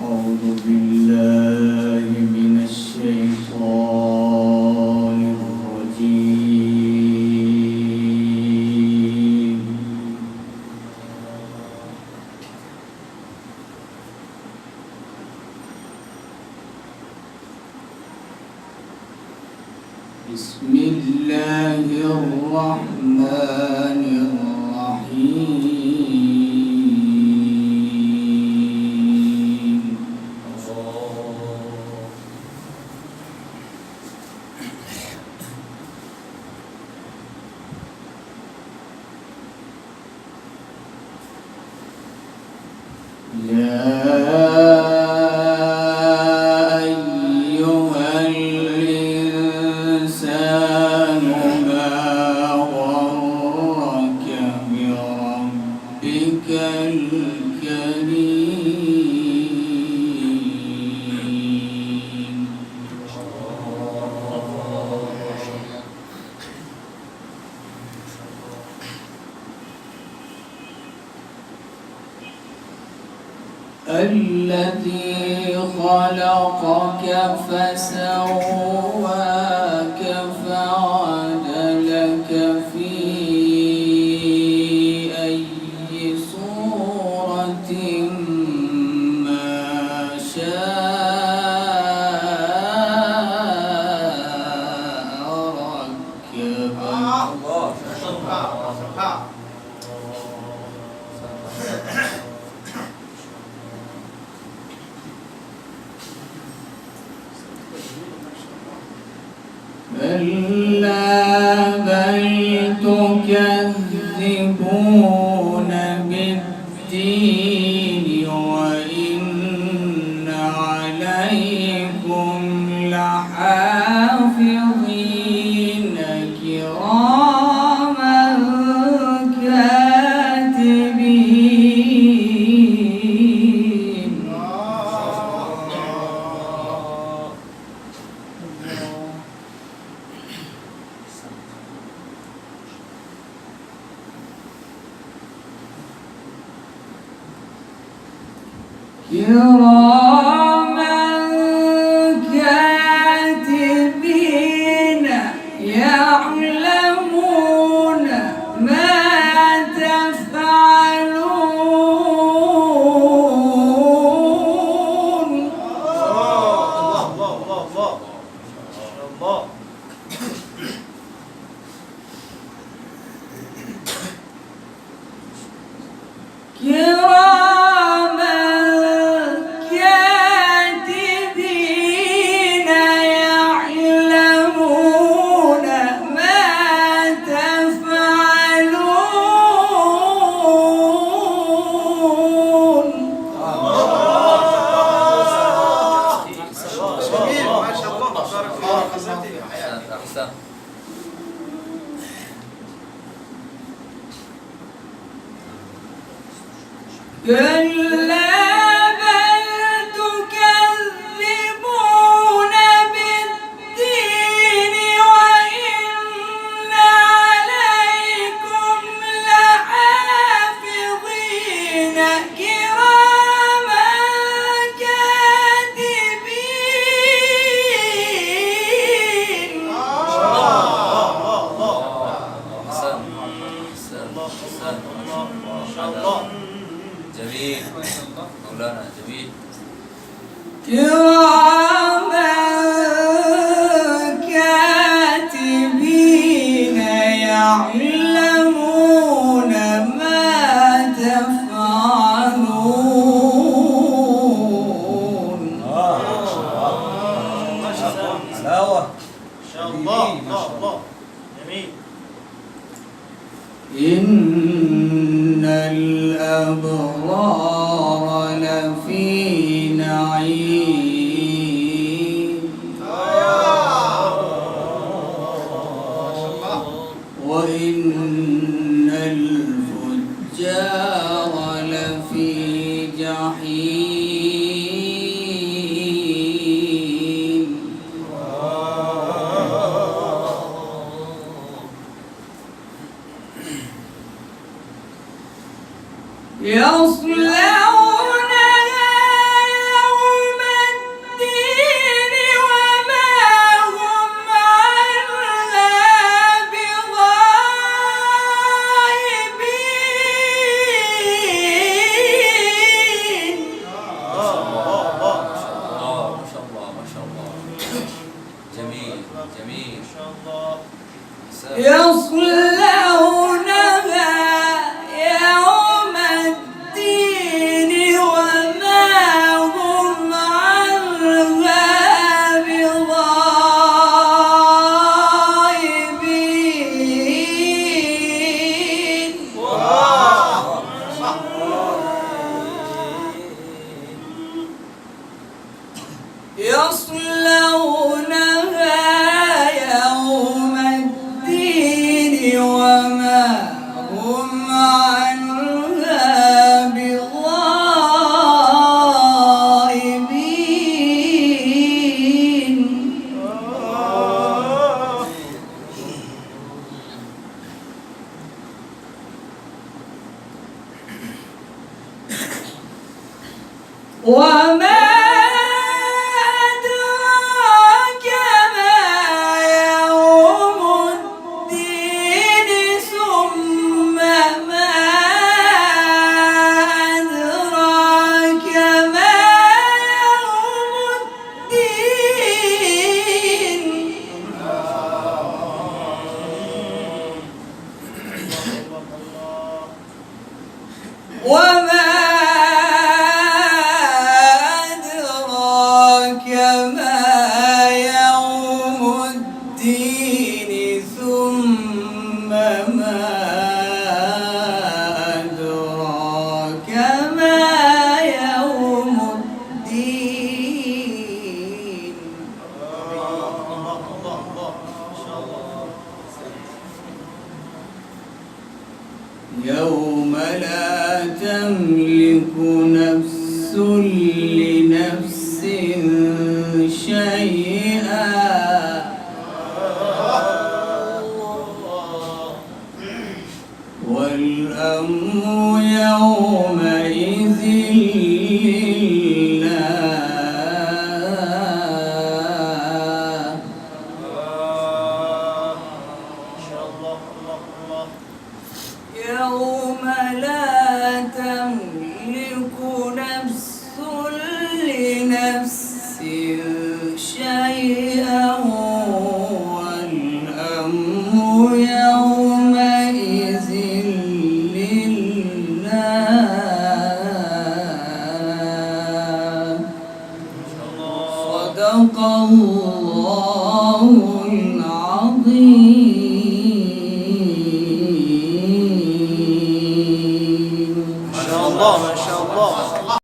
أعوذ بالله من الشيطان الرجيم. بسم الله الرحمن الرحيم. يا أيها الإنسان ما غرك بربك الكريم. الذي خلقك فسواك فعدلك في أي صورة ما شاء ركبك. كلا بل تكذبون بالدين وإن عليكم لحافظين كراما كاتبين. كراما كاتبين يعلمون ما تفعلون. كلا بل تكذبون بالدين وإن عليكم لحافظين كراما كاتبين. جميل مولانا جميل. كراما كاتبين يعلمون ما تفعلون. ما شاء الله حلاوة ما شاء الله ما شاء الله جميل. إن الأبرار لفي نعيم وإن الفجار لفي جحيم. يصلونها وما أدراك ما يوم الدين ثم ما أدراك ما يوم الدين وما أدراك ما يوم الدين ثم ما أدراك ما يوم الدين يوم لا تملك نفس لنفس شيئا والأمر يومئذ لله يوم لا تملك نفس لنفس شيئا والأمر يومئذ لله صدق الله العظيم. ما شاء الله.